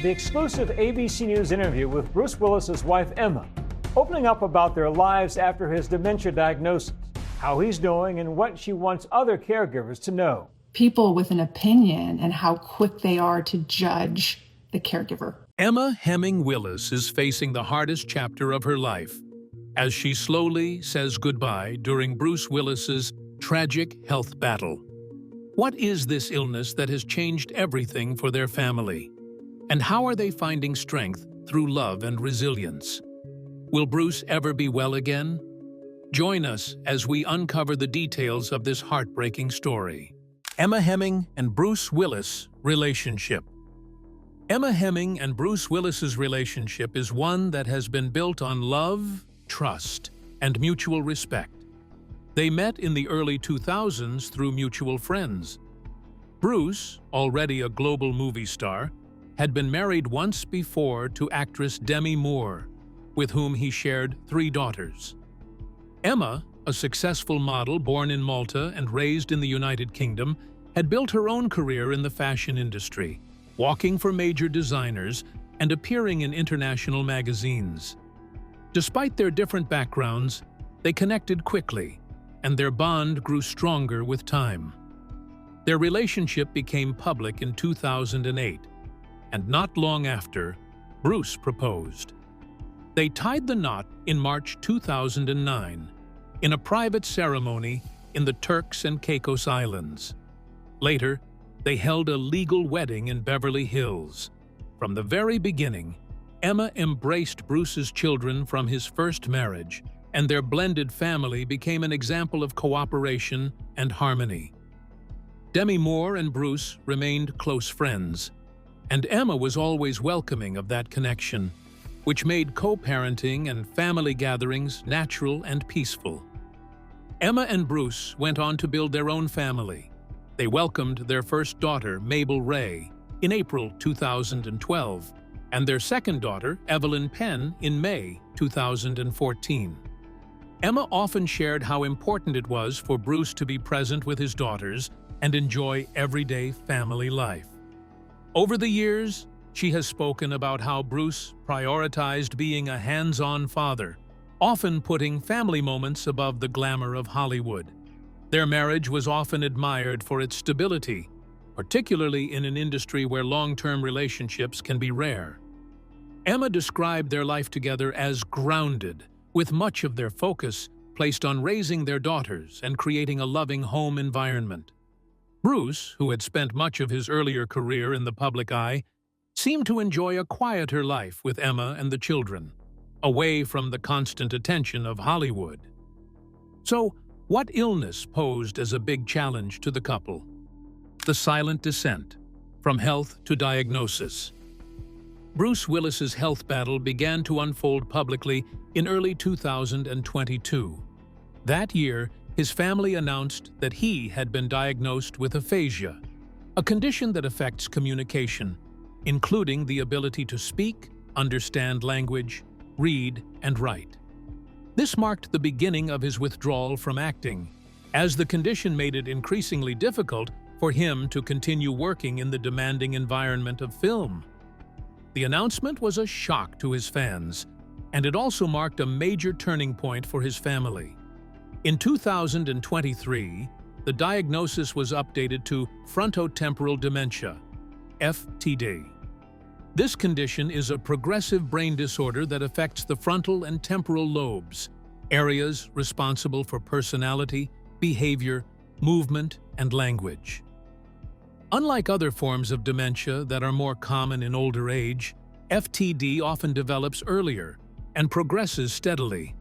the exclusive ABC News interview with Bruce Willis's wife, Emma, opening up about their lives after his dementia diagnosis, how he's doing, and what she wants other caregivers to know. People with an opinion and how quick they are to judge the caregiver. Emma Heming Willis is facing the hardest chapter of her life as she slowly says goodbye during Bruce Willis's tragic health battle. What is this illness that has changed everything for their family? And how are they finding strength through love and resilience? Will Bruce ever be well again? Join us as we uncover the details of this heartbreaking story. Emma Heming and Bruce Willis relationship. Emma Heming and Bruce Willis's relationship is one that has been built on love, trust, and mutual respect. They met in the early 2000s through mutual friends. Bruce, already a global movie star, had been married once before to actress Demi Moore, with whom he shared 3 daughters. Emma, a successful model born in Malta and raised in the United Kingdom, had built her own career in the fashion industry, walking for major designers and appearing in international magazines. Despite their different backgrounds, they connected quickly, and their bond grew stronger with time. Their relationship became public in 2008, and not long after, Bruce proposed. They tied the knot in March 2009 in a private ceremony in the Turks and Caicos Islands. Later, they held a legal wedding in Beverly Hills. From the very beginning, Emma embraced Bruce's children from his first marriage, and their blended family became an example of cooperation and harmony. Demi Moore and Bruce remained close friends, and Emma was always welcoming of that connection, which made co-parenting and family gatherings natural and peaceful. Emma and Bruce went on to build their own family. They welcomed their first daughter, Mabel Ray, in April 2012, and their second daughter, Evelyn Penn, in May 2014. Emma often shared how important it was for Bruce to be present with his daughters and enjoy everyday family life. Over the years, she has spoken about how Bruce prioritized being a hands-on father, often putting family moments above the glamour of Hollywood. Their marriage was often admired for its stability, particularly in an industry where long-term relationships can be rare. Emma described their life together as grounded, with much of their focus placed on raising their daughters and creating a loving home environment. Bruce, who had spent much of his earlier career in the public eye, seemed to enjoy a quieter life with Emma and the children, away from the constant attention of Hollywood. So, what illness posed as a big challenge to the couple? The silent descent, from health to diagnosis. Bruce Willis's health battle began to unfold publicly in early 2022. That year, his family announced that he had been diagnosed with aphasia, a condition that affects communication, including the ability to speak, understand language, read, and write. This marked the beginning of his withdrawal from acting, as the condition made it increasingly difficult for him to continue working in the demanding environment of film. The announcement was a shock to his fans, and it also marked a major turning point for his family. In 2023, the diagnosis was updated to frontotemporal dementia, FTD. This condition is a progressive brain disorder that affects the frontal and temporal lobes, areas responsible for personality, behavior, movement, and language. Unlike other forms of dementia that are more common in older age, FTD often develops earlier and progresses steadily,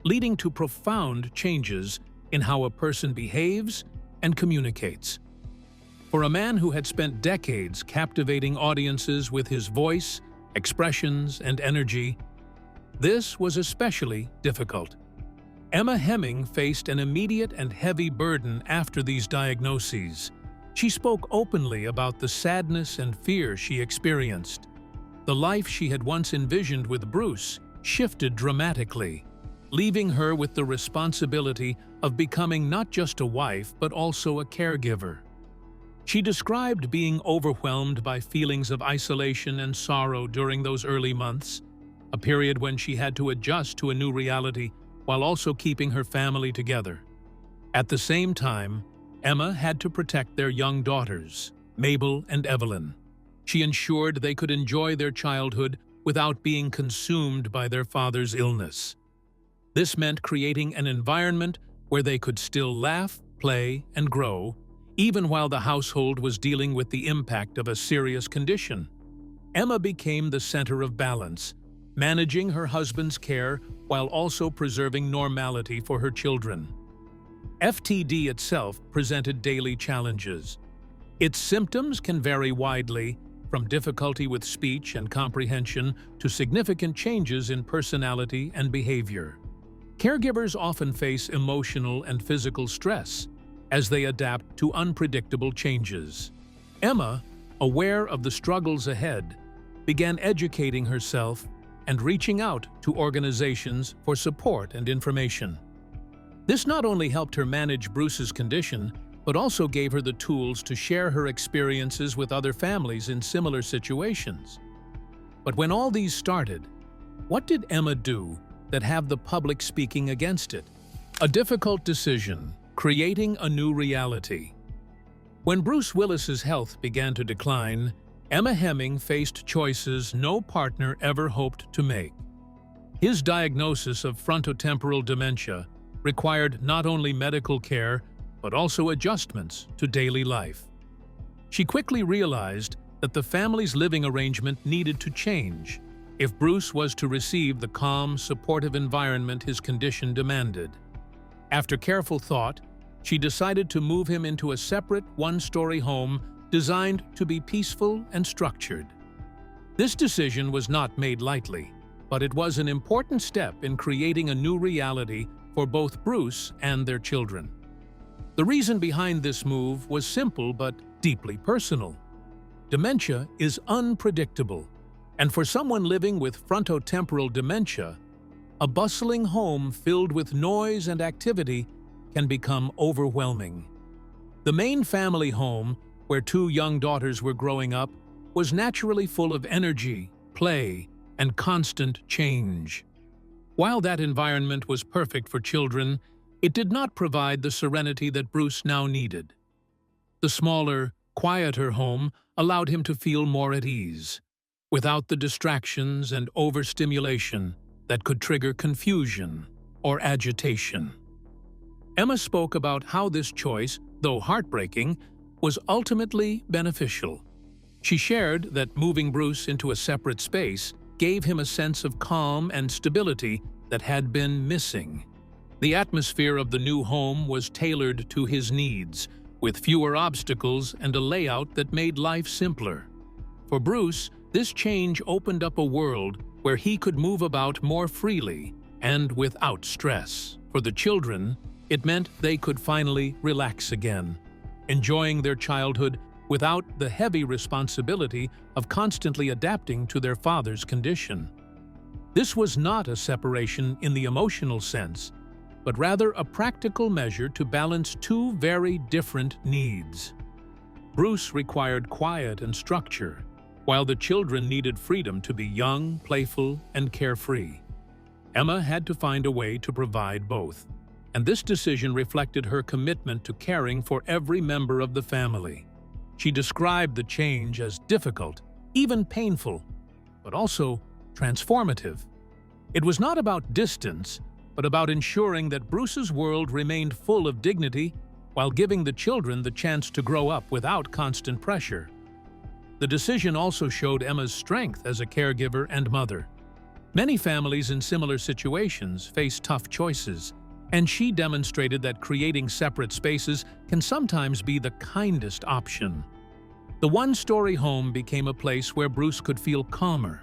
leading to profound changes in how a person behaves and communicates. For a man who had spent decades captivating audiences with his voice, expressions, and energy, this was especially difficult. Emma Heming faced an immediate and heavy burden after these diagnoses. She spoke openly about the sadness and fear she experienced. The life she had once envisioned with Bruce shifted dramatically, leaving her with the responsibility of becoming not just a wife but also a caregiver. She described being overwhelmed by feelings of isolation and sorrow during those early months, a period when she had to adjust to a new reality while also keeping her family together. At the same time, Emma had to protect their young daughters, Mabel and Evelyn. She ensured they could enjoy their childhood without being consumed by their father's illness. This meant creating an environment where they could still laugh, play, and grow, even while the household was dealing with the impact of a serious condition. Emma became the center of balance, managing her husband's care while also preserving normality for her children. FTD itself presented daily challenges. Its symptoms can vary widely, from difficulty with speech and comprehension to significant changes in personality and behavior. Caregivers often face emotional and physical stress as they adapt to unpredictable changes. Emma, aware of the struggles ahead, began educating herself and reaching out to organizations for support and information. This not only helped her manage Bruce's condition, but also gave her the tools to share her experiences with other families in similar situations. But when all these started, what did Emma do that have the public speaking against it? A difficult decision, creating a new reality. When Bruce Willis's health began to decline, Emma Heming faced choices no partner ever hoped to make. His diagnosis of frontotemporal dementia required not only medical care, but also adjustments to daily life. She quickly realized that the family's living arrangement needed to change if Bruce was to receive the calm, supportive environment his condition demanded. After careful thought, she decided to move him into a separate one-story home designed to be peaceful and structured. This decision was not made lightly, but it was an important step in creating a new reality for both Bruce and their children. The reason behind this move was simple but deeply personal. Dementia is unpredictable, and for someone living with frontotemporal dementia, a bustling home filled with noise and activity can become overwhelming. The main family home, where two young daughters were growing up, was naturally full of energy, play, and constant change. While that environment was perfect for children, it did not provide the serenity that Bruce now needed. The smaller, quieter home allowed him to feel more at ease, without the distractions and overstimulation that could trigger confusion or agitation. Emma spoke about how this choice, though heartbreaking, was ultimately beneficial. She shared that moving Bruce into a separate space gave him a sense of calm and stability that had been missing. The atmosphere of the new home was tailored to his needs, with fewer obstacles and a layout that made life simpler. For Bruce, this change opened up a world where he could move about more freely and without stress. For the children, it meant they could finally relax again, enjoying their childhood without the heavy responsibility of constantly adapting to their father's condition. This was not a separation in the emotional sense, but rather a practical measure to balance two very different needs. Bruce required quiet and structure, while the children needed freedom to be young, playful, and carefree. Emma had to find a way to provide both, and this decision reflected her commitment to caring for every member of the family. She described the change as difficult, even painful, but also transformative. It was not about distance, but about ensuring that Bruce's world remained full of dignity while giving the children the chance to grow up without constant pressure. The decision also showed Emma's strength as a caregiver and mother. Many families in similar situations face tough choices, and she demonstrated that creating separate spaces can sometimes be the kindest option. The one-story home became a place where Bruce could feel calmer,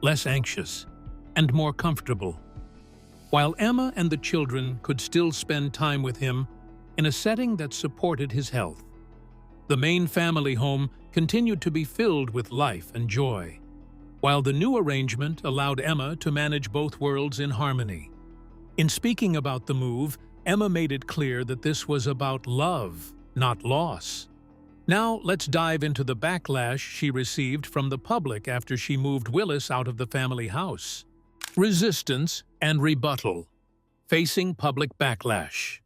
less anxious, and more comfortable, while Emma and the children could still spend time with him in a setting that supported his health. The main family home continued to be filled with life and joy, while the new arrangement allowed Emma to manage both worlds in harmony. In speaking about the move, Emma made it clear that this was about love, not loss. Now, let's dive into the backlash she received from the public after she moved Willis out of the family house. Resistance and rebuttal. Facing public backlash.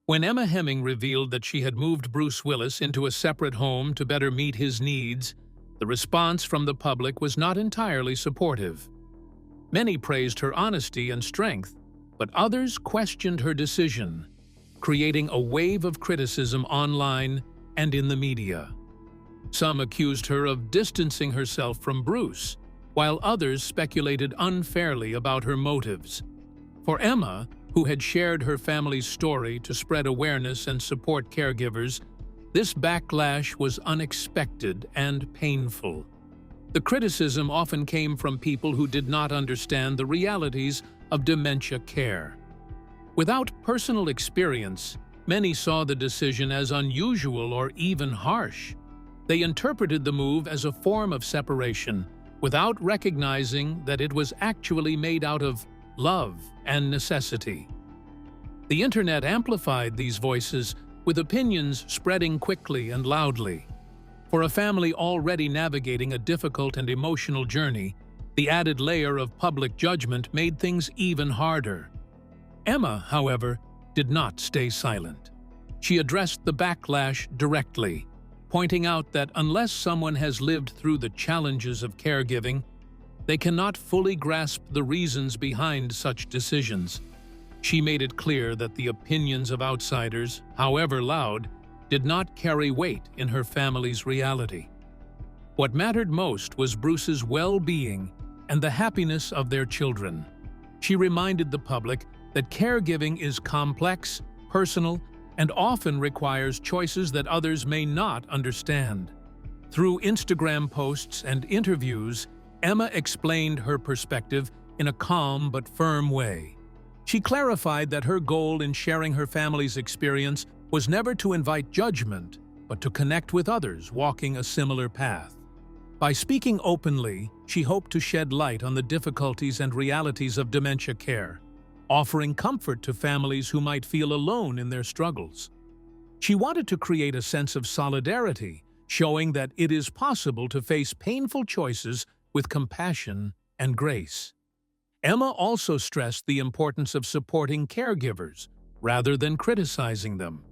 When Emma Heming revealed that she had moved Bruce Willis into a separate home to better meet his needs, the response from the public was not entirely supportive. Many praised her honesty and strength, but others questioned her decision, creating a wave of criticism online and in the media. Some accused her of distancing herself from Bruce, while others speculated unfairly about her motives. For Emma, who had shared her family's story to spread awareness and support caregivers, this backlash was unexpected and painful. The criticism often came from people who did not understand the realities of dementia care. Without personal experience, many saw the decision as unusual or even harsh. They interpreted the move as a form of separation, without recognizing that it was actually made out of love and necessity. The internet amplified these voices, with opinions spreading quickly and loudly. For a family already navigating a difficult and emotional journey, the added layer of public judgment made things even harder. Emma, however, did not stay silent. She addressed the backlash directly, pointing out that unless someone has lived through the challenges of caregiving, they cannot fully grasp the reasons behind such decisions. She made it clear that the opinions of outsiders, however loud, did not carry weight in her family's reality. What mattered most was Bruce's well-being and the happiness of their children. She reminded the public that caregiving is complex, personal, and often requires choices that others may not understand. Through Instagram posts and interviews, Emma explained her perspective in a calm but firm way. She clarified that her goal in sharing her family's experience was never to invite judgment, but to connect with others walking a similar path. By speaking openly, she hoped to shed light on the difficulties and realities of dementia care, offering comfort to families who might feel alone in their struggles. She wanted to create a sense of solidarity, showing that it is possible to face painful choices with compassion and grace. Emma also stressed the importance of supporting caregivers rather than criticizing them.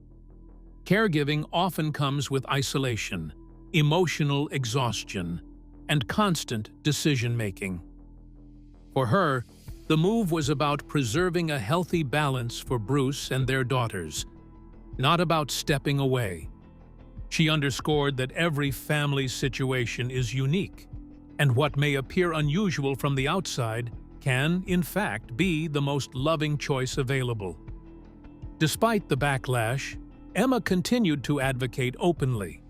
Caregiving often comes with isolation, emotional exhaustion, and constant decision-making. For her, the move was about preserving a healthy balance for Bruce and their daughters, not about stepping away. She underscored that every family's situation is unique, and what may appear unusual from the outside can, in fact, be the most loving choice available. Despite the backlash, Emma continued to advocate openly.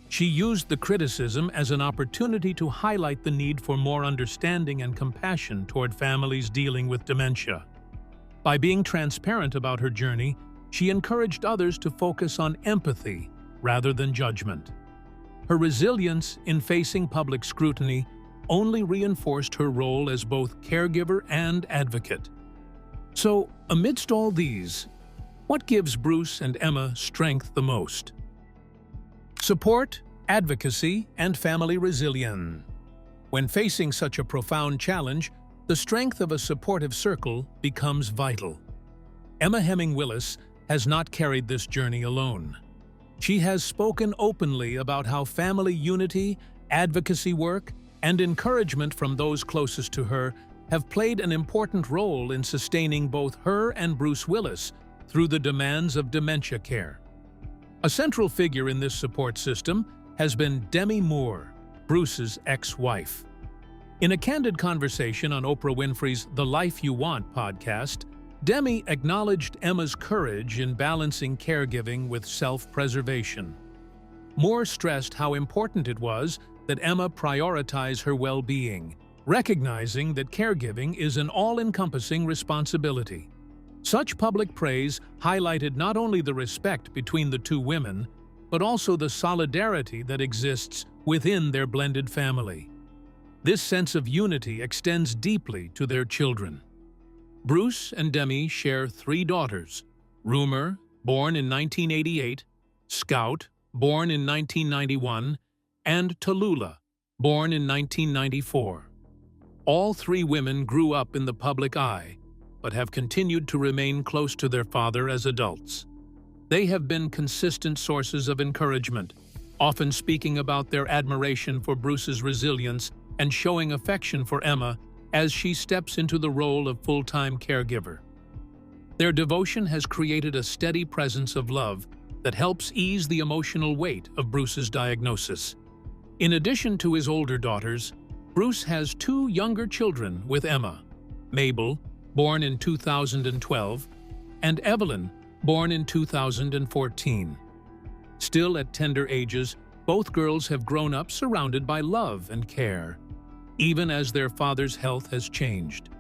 She used the criticism as an opportunity to highlight the need for more understanding and compassion toward families dealing with dementia. By being transparent about her journey, she encouraged others to focus on empathy rather than judgment. Her resilience in facing public scrutiny only reinforced her role as both caregiver and advocate. So, amidst all these, what gives Bruce and Emma strength the most? Support, advocacy, and family resilience. When facing such a profound challenge, the strength of a supportive circle becomes vital. Emma Heming Willis has not carried this journey alone. She has spoken openly about how family unity, advocacy work, and encouragement from those closest to her have played an important role in sustaining both her and Bruce Willis through the demands of dementia care. A central figure in this support system has been Demi Moore, Bruce's ex-wife. In a candid conversation on Oprah Winfrey's The Life You Want podcast, Demi acknowledged Emma's courage in balancing caregiving with self-preservation. Moore stressed how important it was that Emma prioritize her well-being, recognizing that caregiving is an all-encompassing responsibility. Such public praise highlighted not only the respect between the two women, but also the solidarity that exists within their blended family. This sense of unity extends deeply to their children. Bruce and Demi share 3 daughters: Rumor, born in 1988, Scout, born in 1991, and Tallulah, born in 1994. All three women grew up in the public eye, but have continued to remain close to their father as adults. They have been consistent sources of encouragement, often speaking about their admiration for Bruce's resilience and showing affection for Emma as she steps into the role of full-time caregiver. Their devotion has created a steady presence of love that helps ease the emotional weight of Bruce's diagnosis. In addition to his older daughters, Bruce has two younger children with Emma, Mabel, born in 2012, and Evelyn, born in 2014. Still at tender ages, both girls have grown up surrounded by love and care, even as their father's health has changed.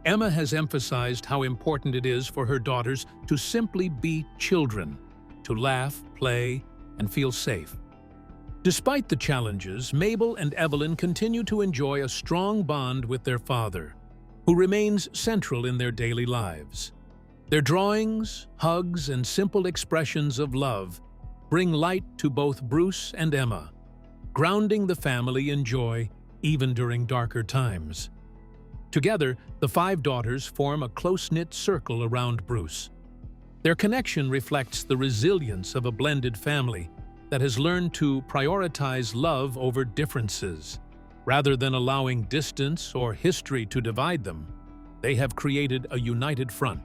Emma has emphasized how important it is for her daughters to simply be children, to laugh, play, and feel safe. Despite the challenges, Mabel and Evelyn continue to enjoy a strong bond with their father, who remains central in their daily lives. Their drawings, hugs, and simple expressions of love bring light to both Bruce and Emma, grounding the family in joy even during darker times. Together, the five daughters form a close-knit circle around Bruce. Their connection reflects the resilience of a blended family that has learned to prioritize love over differences. Rather than allowing distance or history to divide them, they have created a united front.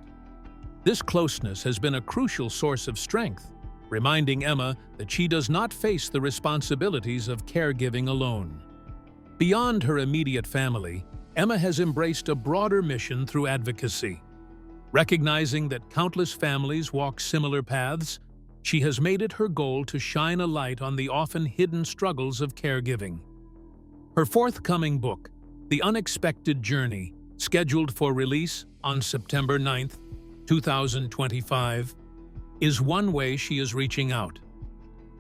This closeness has been a crucial source of strength, reminding Emma that she does not face the responsibilities of caregiving alone. Beyond her immediate family, Emma has embraced a broader mission through advocacy. Recognizing that countless families walk similar paths, she has made it her goal to shine a light on the often hidden struggles of caregiving. Her forthcoming book, The Unexpected Journey, scheduled for release on September 9, 2025, is one way she is reaching out.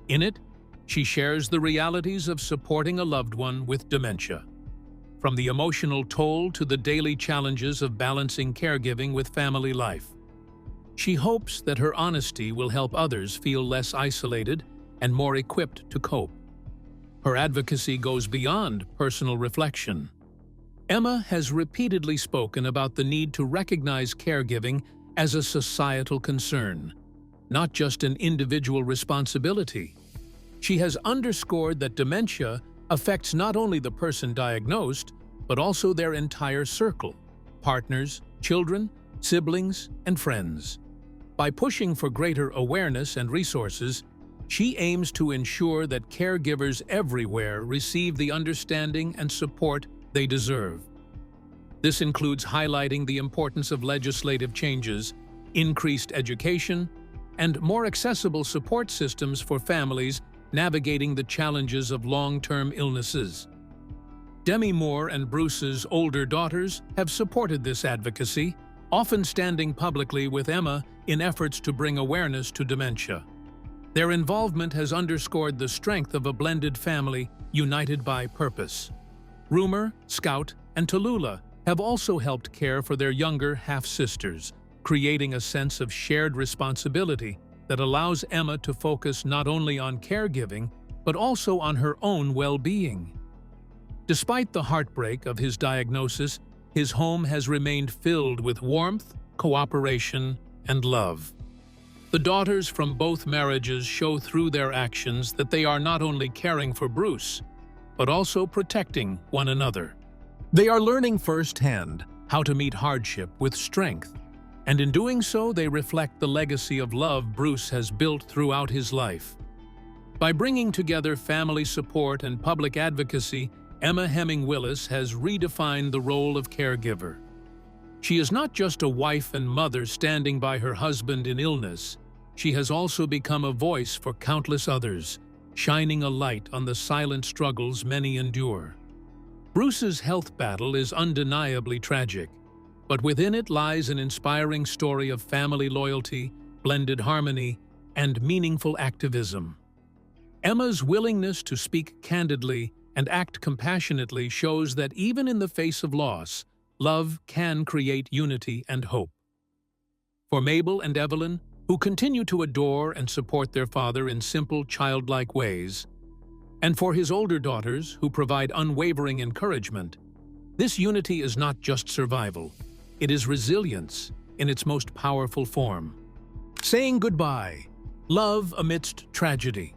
In it, she shares the realities of supporting a loved one with dementia, from the emotional toll to the daily challenges of balancing caregiving with family life. She hopes that her honesty will help others feel less isolated and more equipped to cope. Her advocacy goes beyond personal reflection. Emma has repeatedly spoken about the need to recognize caregiving as a societal concern, not just an individual responsibility. She has underscored that dementia affects not only the person diagnosed, but also their entire circle: partners, children, siblings, and friends. By pushing for greater awareness and resources, she aims to ensure that caregivers everywhere receive the understanding and support they deserve. This includes highlighting the importance of legislative changes, increased education, and more accessible support systems for families navigating the challenges of long-term illnesses. Demi Moore and Bruce's older daughters have supported this advocacy, often standing publicly with Emma in efforts to bring awareness to dementia. Their involvement has underscored the strength of a blended family united by purpose. Rumer, Scout, and Tallulah have also helped care for their younger half-sisters, creating a sense of shared responsibility that allows Emma to focus not only on caregiving, but also on her own well-being. Despite the heartbreak of his diagnosis, his home has remained filled with warmth, cooperation, and love. The daughters from both marriages show through their actions that they are not only caring for Bruce, but also protecting one another. They are learning firsthand how to meet hardship with strength, and in doing so, they reflect the legacy of love Bruce has built throughout his life. By bringing together family support and public advocacy, Emma Heming Willis has redefined the role of caregiver. She is not just a wife and mother standing by her husband in illness. She has also become a voice for countless others, shining a light on the silent struggles many endure. Bruce's health battle is undeniably tragic, but within it lies an inspiring story of family loyalty, blended harmony, and meaningful activism. Emma's willingness to speak candidly and act compassionately shows that even in the face of loss, love can create unity and hope. For Mabel and Evelyn, who continue to adore and support their father in simple, childlike ways, and for his older daughters who provide unwavering encouragement. This unity is not just survival, it is resilience in its most powerful form. Saying goodbye, love amidst tragedy.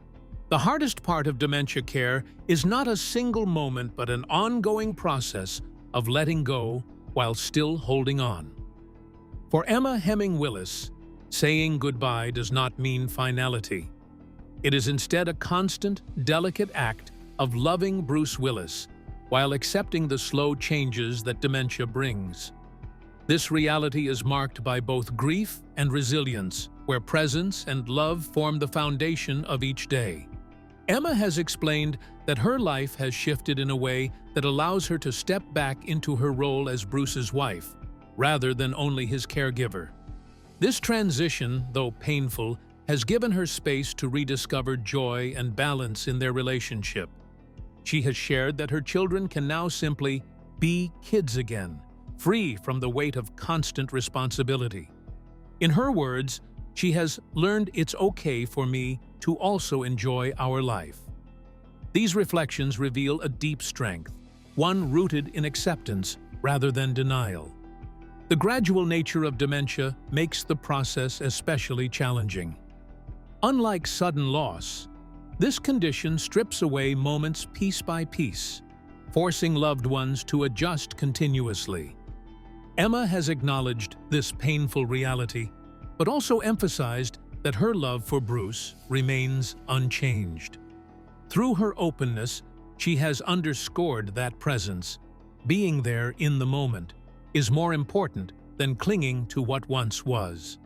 The hardest part of dementia care is not a single moment but an ongoing process of letting go while still holding on. For Emma Heming Willis, saying goodbye does not mean finality. It is instead a constant, delicate act of loving Bruce Willis while accepting the slow changes that dementia brings. This reality is marked by both grief and resilience, where presence and love form the foundation of each day. Emma has explained that her life has shifted in a way that allows her to step back into her role as Bruce's wife, rather than only his caregiver. This transition, though painful, has given her space to rediscover joy and balance in their relationship. She has shared that her children can now simply be kids again, free from the weight of constant responsibility. In her words, she has learned it's okay for me to also enjoy our life. These reflections reveal a deep strength, one rooted in acceptance rather than denial. The gradual nature of dementia makes the process especially challenging. Unlike sudden loss, this condition strips away moments piece by piece, forcing loved ones to adjust continuously. Emma has acknowledged this painful reality, but also emphasized that her love for Bruce remains unchanged. Through her openness, she has underscored that presence, being there in the moment, is more important than clinging to what once was.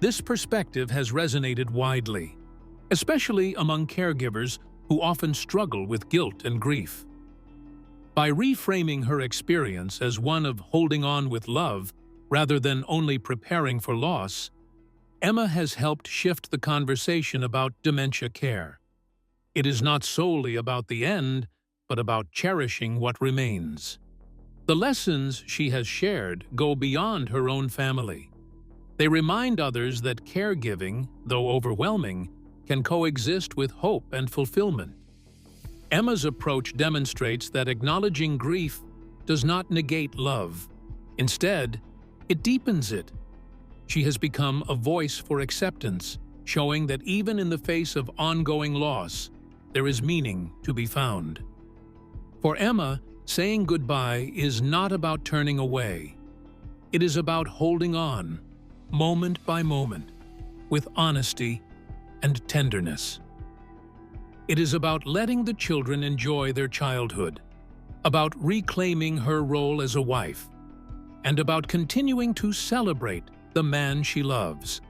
This perspective has resonated widely, especially among caregivers who often struggle with guilt and grief. By reframing her experience as one of holding on with love rather than only preparing for loss, Emma has helped shift the conversation about dementia care. It is not solely about the end, but about cherishing what remains. The lessons she has shared go beyond her own family. They remind others that caregiving, though overwhelming, can coexist with hope and fulfillment. Emma's approach demonstrates that acknowledging grief does not negate love. Instead, it deepens it. She has become a voice for acceptance, showing that even in the face of ongoing loss, there is meaning to be found. For Emma, saying goodbye is not about turning away. It is about holding on, moment by moment, with honesty and tenderness. It is about letting the children enjoy their childhood, about reclaiming her role as a wife, and about continuing to celebrate the man she loves.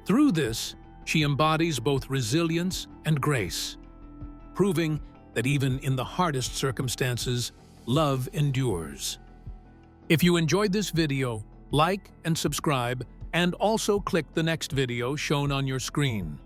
Through this, she embodies both resilience and grace, proving that even in the hardest circumstances, love endures. If you enjoyed this video, like and subscribe, and also click the next video shown on your screen.